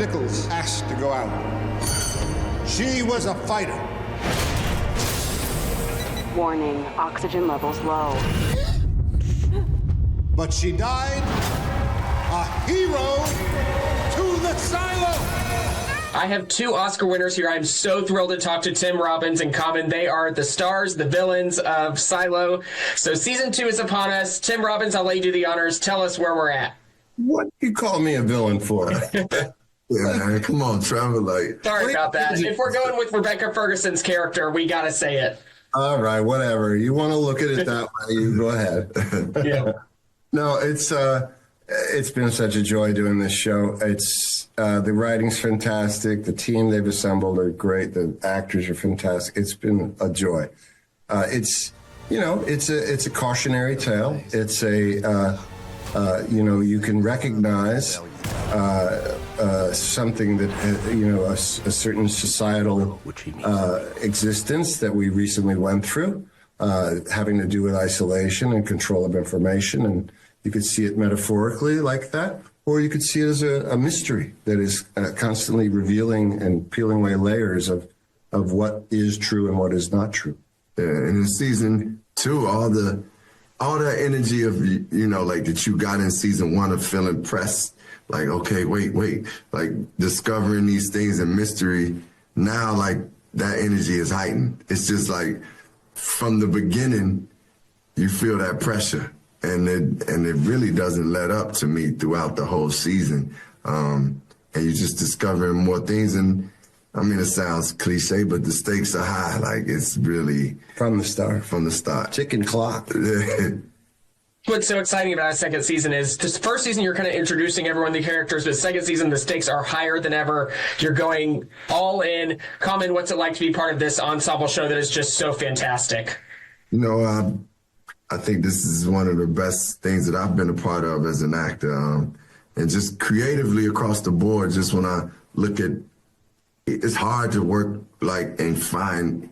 chemicals asked to go out. She was a fighter. Warning, oxygen levels low. But she died a hero to the silo. I have two Oscar winners here. I'm so thrilled to talk to Tim Robbins and Common. They are the stars, the villains of Silo. So season 2 is upon us. Tim Robbins, I'll let you do the honors. Tell us where we're at. What you call me a villain for? Yeah, come on, Trevor. Sorry about that. If we're going with Rebecca Ferguson's character, we got to say it. All right, whatever. You want to look at it that way, you go ahead. Yeah. No, it's been such a joy doing this show. It's the writing's fantastic. The team they've assembled are great. The actors are fantastic. It's been a joy. It's a cautionary tale. It's you can recognize something that a certain societal existence that we recently went through, having to do with isolation and control of information. And you could see it metaphorically like that, or you could see it as a mystery that is constantly revealing and peeling away layers of what is true and what is not true. Yeah, and in season 2, all the energy of, that you got in season 1 of feeling pressed, like, okay, wait, like discovering these things and mystery. Now, like, that energy is heightened. It's just like from the beginning, you feel that pressure. And it really doesn't let up to me throughout the whole season. And you're just discovering more things. And I mean, it sounds cliche, but the stakes are high. Like, it's really From the start. Chicken clock. What's so exciting about a second season is just first season, you're kind of introducing everyone the characters, but second season, the stakes are higher than ever. You're going all in. Common, what's it like to be part of this ensemble show that is just so fantastic? I think this is one of the best things that I've been a part of as an actor. And just creatively across the board, just when I look at, it's hard to work and find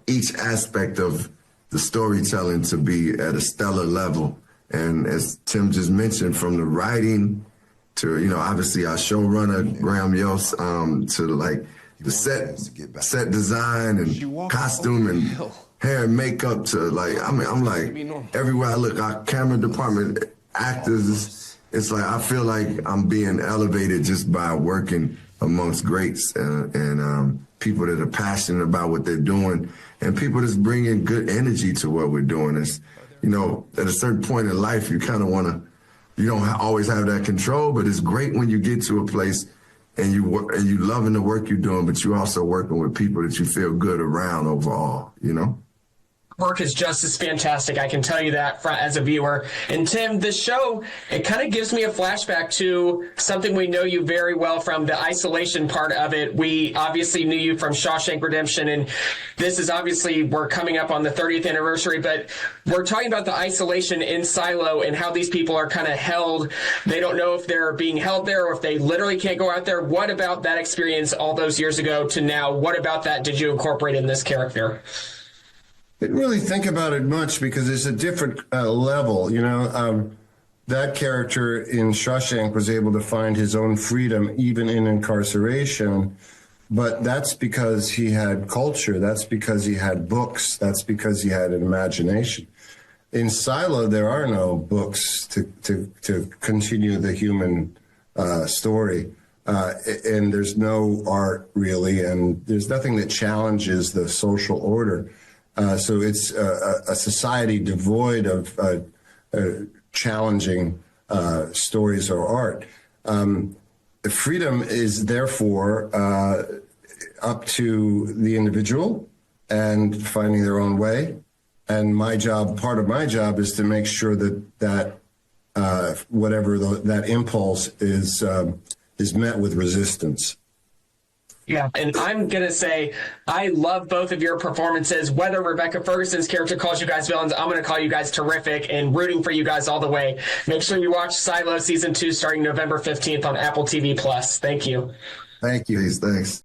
each aspect of the storytelling to be at a stellar level. And as Tim just mentioned, from the writing to, obviously our showrunner, Graham Yost, to the set design and costume and hair and makeup to everywhere I look, our camera department, actors, it's like I feel like I'm being elevated just by working amongst greats and people that are passionate about what they're doing and people that's bringing good energy to what we're doing. It's, at a certain point in life, you kind of want to, you don't always have that control, but it's great when you get to a place and you work and you loving the work you're doing, but you're also working with people that you feel good around overall, Work is just as fantastic. I can tell you that as a viewer. And Tim, this show, it kind of gives me a flashback to something we know you very well from, the isolation part of it. We obviously knew you from Shawshank Redemption, and this is obviously, we're coming up on the 30th anniversary, but we're talking about the isolation in Silo and how these people are kind of held. They don't know if they're being held there or if they literally can't go out there. What about that experience all those years ago to now? What about that did you incorporate in this character? Didn't really think about it much because it's a different level. That character in Shawshank was able to find his own freedom even in incarceration, but that's because he had culture. That's because he had books. That's because he had an imagination. In Silo, there are no books to continue the human story. And there's no art really, and there's nothing that challenges the social order. So it's a society devoid of challenging stories or art. Freedom is therefore up to the individual and finding their own way. And part of my job is to make sure that whatever that impulse is met with resistance. Yeah, and I'm going to say I love both of your performances. Whether Rebecca Ferguson's character calls you guys villains, I'm going to call you guys terrific and rooting for you guys all the way. Make sure you watch Silo Season 2 starting November 15th on Apple TV+. Thank you. Thank you. Thanks.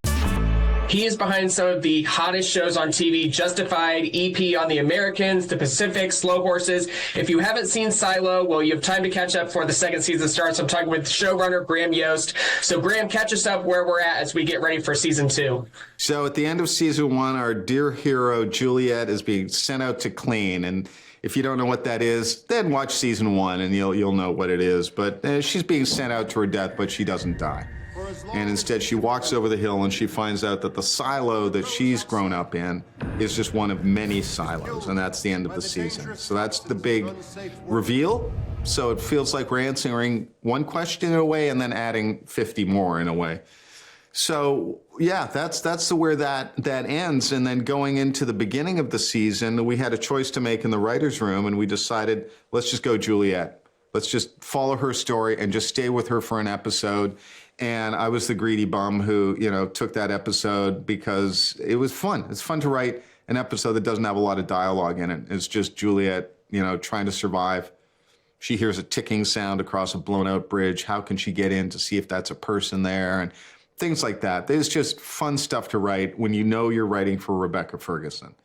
He is behind some of the hottest shows on TV, Justified, EP on the Americans, The Pacific, Slow Horses. If you haven't seen Silo, well, you have time to catch up before the second season starts. I'm talking with showrunner Graham Yost. So, Graham, catch us up where we're at as we get ready for season 2. So at the end of season 1, our dear hero, Juliette, is being sent out to clean. And if you don't know what that is, then watch season 1 and you'll know what it is. But she's being sent out to her death, but she doesn't die. And instead, she walks over the hill and she finds out that the silo that she's grown up in is just one of many silos. And that's the end of the season. So that's the big reveal. So it feels like we're answering one question in a way and then adding 50 more in a way. So yeah, that's where that ends. And then going into the beginning of the season, we had a choice to make in the writer's room, and we decided, let's just go Juliette. Let's just follow her story and just stay with her for an episode. And I was the greedy bum who, took that episode because it was fun. It's fun to write an episode that doesn't have a lot of dialogue in it. It's just Juliette, trying to survive. She hears a ticking sound across a blown out bridge. How can she get in to see if that's a person there? And things like that. There's just fun stuff to write when you know you're writing for Rebecca Ferguson.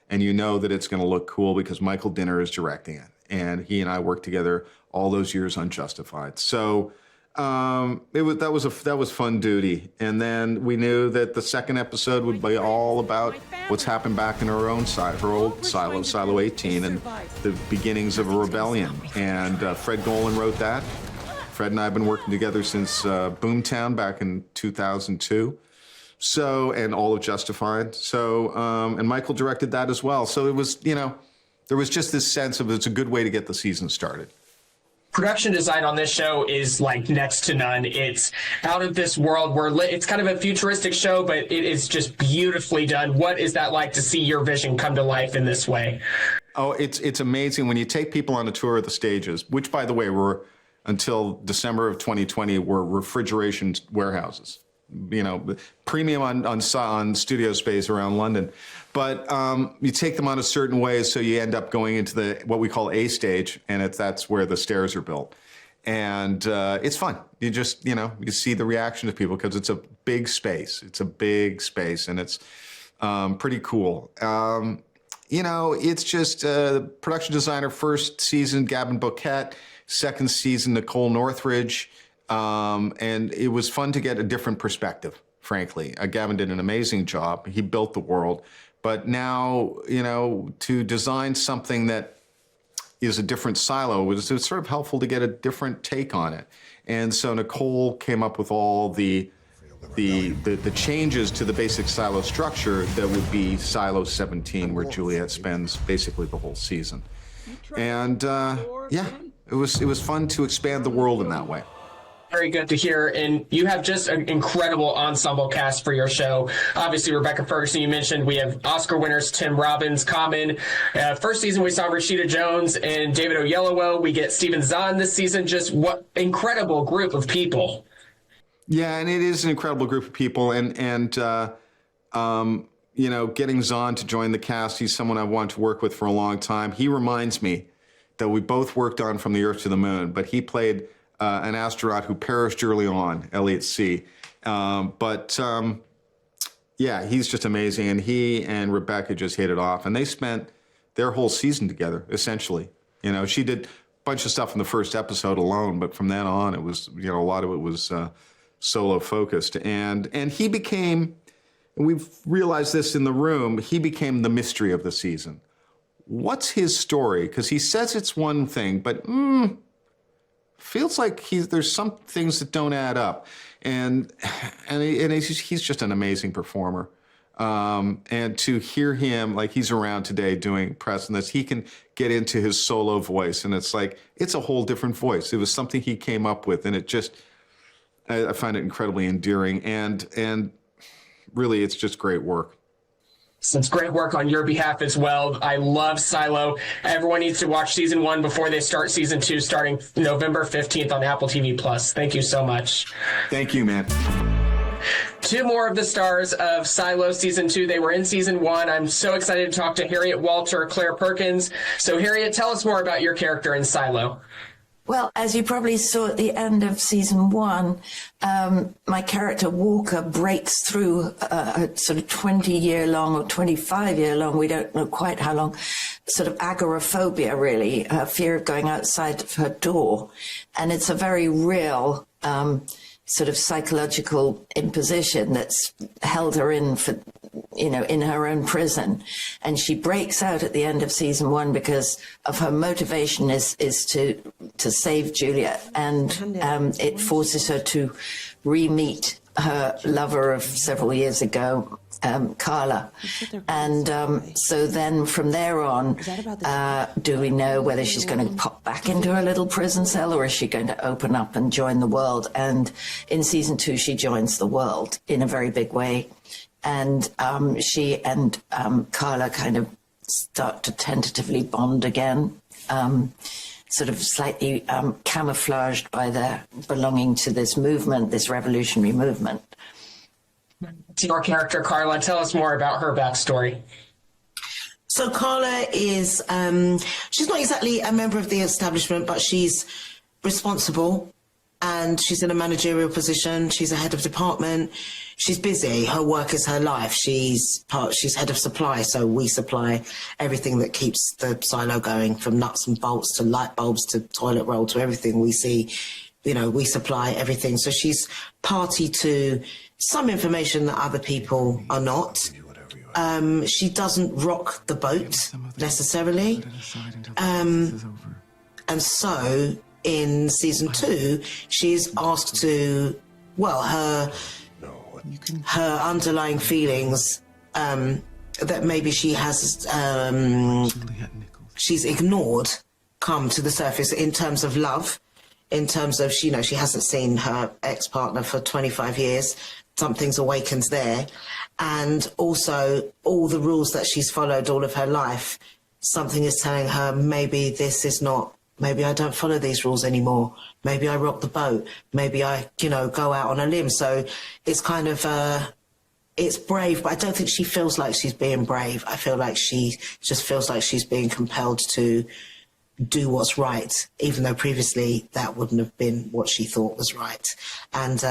And you know that it's going to look cool because Michael Dinner is directing it. And he and I worked together all those years on Justified. So that was fun duty. And then we knew that the second episode would be all about what's happened back in her own side, her old silo, Silo 18, and the beginnings of a rebellion. And Fred Golan wrote that. Fred and I have been working together since Boomtown back in 2002. So, and all of Justified. So, and Michael directed that as well. So it was, there was just this sense of it's a good way to get the season started. Production design on this show is like next to none. It's out of this world. It's kind of a futuristic show, but it is just beautifully done. What is that like to see your vision come to life in this way? Oh, it's amazing when you take people on a tour of the stages, which, by the way, were until December of 2020 were refrigeration warehouses. Premium on studio space around London. But you take them on a certain way, so you end up going into what we call A stage, and that's where the stairs are built. And it's fun. You just, you see the reaction of people because it's a big space. It's a big space, and it's pretty cool. It's just production designer first season, Gavin Bouquet, second season, Nicole Northridge. And it was fun to get a different perspective, frankly. Gavin did an amazing job. He built the world. But now, to design something that is a different silo, it was sort of helpful to get a different take on it. And so Nicole came up with all the changes to the basic silo structure that would be Silo 17, where Juliette spends basically the whole season. And it was fun to expand the world in that way. Very good to hear. And you have just an incredible ensemble cast for your show. Obviously, Rebecca Ferguson, you mentioned. We have Oscar winners Tim Robbins, Common. First season, we saw Rashida Jones and David Oyelowo. We get Stephen Zahn this season. Just what incredible group of people. Yeah, and it is an incredible group of people. And getting Zahn to join the cast, he's someone I've wanted to work with for a long time. He reminds me that we both worked on From the Earth to the Moon, but he played an astronaut who perished early on, Elliot C. He's just amazing. And he and Rebecca just hit it off. And they spent their whole season together, essentially. She did a bunch of stuff in the first episode alone, but from then on, it was, a lot of it was solo focused. And he became, and we've realized this in the room, he became the mystery of the season. What's his story? Because he says it's one thing, but feels like there's some things that don't add up, and he's just an amazing performer. And to hear him, like he's around today doing press and this, he can get into his solo voice, and it's like it's a whole different voice. It was something he came up with, and it just I find it incredibly endearing, and really it's just great work. It's great work on your behalf as well. I love Silo. Everyone needs to watch season 1 before they start season 2, starting November 15th on Apple TV+. Thank you so much. Thank you, man. 2 more of the stars of Silo season 2. They were in season 1. I'm so excited to talk to Harriet Walter, Clare Perkins. So Harriet, tell us more about your character in Silo. Well, as you probably saw at the end of season 1, my character Walker breaks through a sort of 20-year-long or 25-year-long, we don't know quite how long, sort of agoraphobia, really, fear of going outside of her door. And it's a very real sort of psychological imposition that's held her in for, in her own prison. And she breaks out at the end of season 1 because of her motivation is to save Juliette. And it forces her to re-meet her lover of several years ago, Carla. And so then from there on, do we know whether she's going to pop back into her little prison cell, or is she going to open up and join the world? And in season 2, she joins the world in a very big way. And she and Carla kind of start to tentatively bond again, sort of slightly camouflaged by their belonging to this movement, this revolutionary movement. Your character, Carla, tell us more about her backstory. So Carla is, she's not exactly a member of the establishment, but she's responsible and she's in a managerial position. She's a head of department. She's busy. Her work is her life. She's head of supply, so we supply everything that keeps the silo going, from nuts and bolts to light bulbs to toilet roll to everything we see. We supply everything. So she's party to some information that other people are not. She doesn't rock the boat necessarily. And so in season 2, she's asked to, her underlying feelings that maybe she has, she's ignored, come to the surface in terms of love, in terms of, she hasn't seen her ex-partner for 25 years. Something's awakened there. And also all the rules that she's followed all of her life, something is telling her maybe this is not, maybe I don't follow these rules anymore. Maybe I rock the boat. Maybe I, go out on a limb. So it's kind of, it's brave, but I don't think she feels like she's being brave. I feel like she just feels like she's being compelled to do what's right, even though previously that wouldn't have been what she thought was right. And,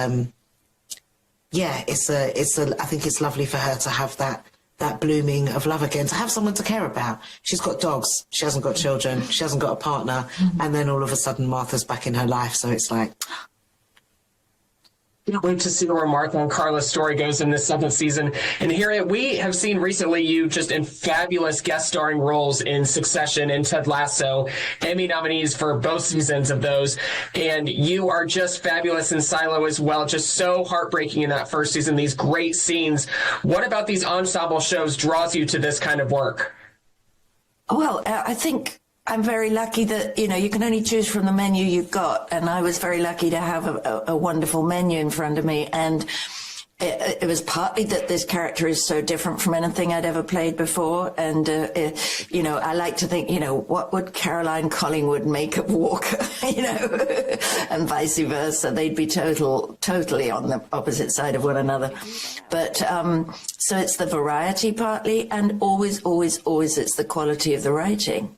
I think it's lovely for her to have that blooming of love again, to have someone to care about. She's got dogs, she hasn't got children, she hasn't got a partner, and then all of a sudden Martha's back in her life, so it's like... Can't wait to see where Martha and Carla's story goes in this 7th season. And Harriet, we have seen recently you just in fabulous guest starring roles in Succession and Ted Lasso, Emmy nominees for both seasons of those. And you are just fabulous in Silo as well, just so heartbreaking in that first season, these great scenes. What about these ensemble shows draws you to this kind of work? Well, I think I'm very lucky that, you can only choose from the menu you've got. And I was very lucky to have a wonderful menu in front of me. And it was partly that this character is so different from anything I'd ever played before. And, I like to think, what would Caroline Collingwood make of Walker, and vice versa. They'd be totally on the opposite side of one another. But so it's the variety partly, and always it's the quality of the writing.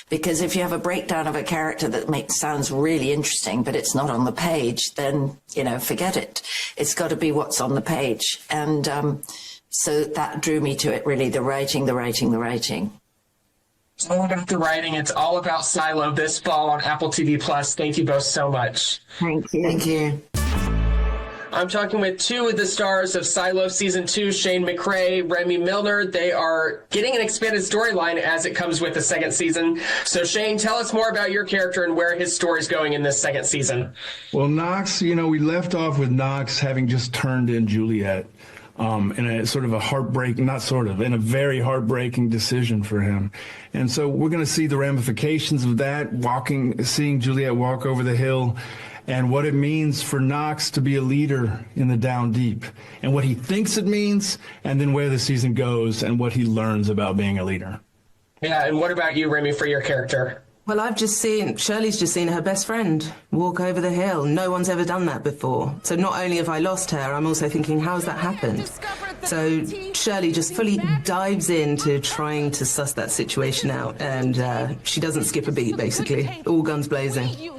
Because if you have a breakdown of a character that sounds really interesting, but it's not on the page, then, forget it. It's got to be what's on the page. And so that drew me to it, really, the writing. It's all about the writing. It's all about Silo this fall on Apple TV+. Thank you both so much. Thank you. Thank you. I'm talking with 2 of the stars of Silo Season 2, Shane McCrae, Remmie Milner. They are getting an expanded storyline as it comes with the 2nd season. So, Shane, tell us more about your character and where his story's going in this 2nd season. Well, Knox, we left off with Knox having just turned in Juliette in a sort of a in a very heartbreaking decision for him. And so we're going to see the ramifications of that, seeing Juliette walk over the hill, and what it means for Knox to be a leader in the Down Deep, and what he thinks it means, and then where the season goes and what he learns about being a leader. Yeah, and what about you, Remmie, for your character? Well, Shirley's just seen her best friend walk over the hill. No one's ever done that before. So not only have I lost her, I'm also thinking, how's that happened? So Shirley just fully dives into trying to suss that situation out, and she doesn't skip a beat, basically. All guns blazing.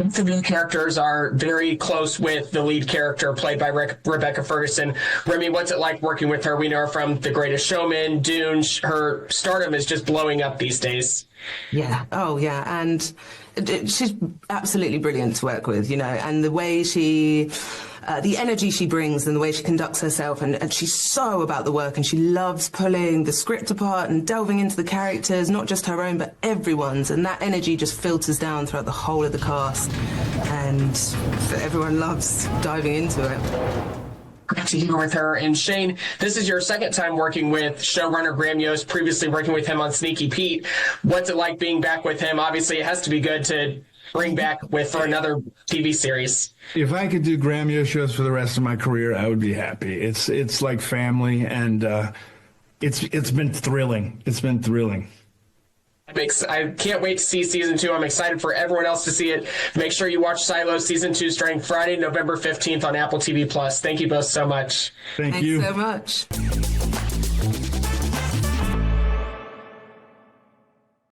The main characters are very close with the lead character played by Rebecca Ferguson. Remmie, what's it like working with her? We know her from The Greatest Showman, Dune. Her stardom is just blowing up these days. Yeah. Oh, yeah. And she's absolutely brilliant to work with, you know, and the way she... the energy she brings and the way she conducts herself, and she's so about the work, and she loves pulling the script apart and delving into the characters, not just her own but everyone's, and that energy just filters down throughout the whole of the cast, and everyone loves diving into it. Great to hear with her. And Shane, this is your second time working with showrunner Graham Yost, previously working with him on Sneaky Pete. What's it like being back with him? Obviously, it has to be good to bring back for another TV series. If I could do Graham Yost shows for the rest of my career, I would be happy. It's like family, and it's been thrilling. It's been thrilling. I can't wait to see season 2. I'm excited for everyone else to see it. Make sure you watch Silo season 2 starting Friday, November 15th on Apple TV+. Thank you both so much. Thank you so much.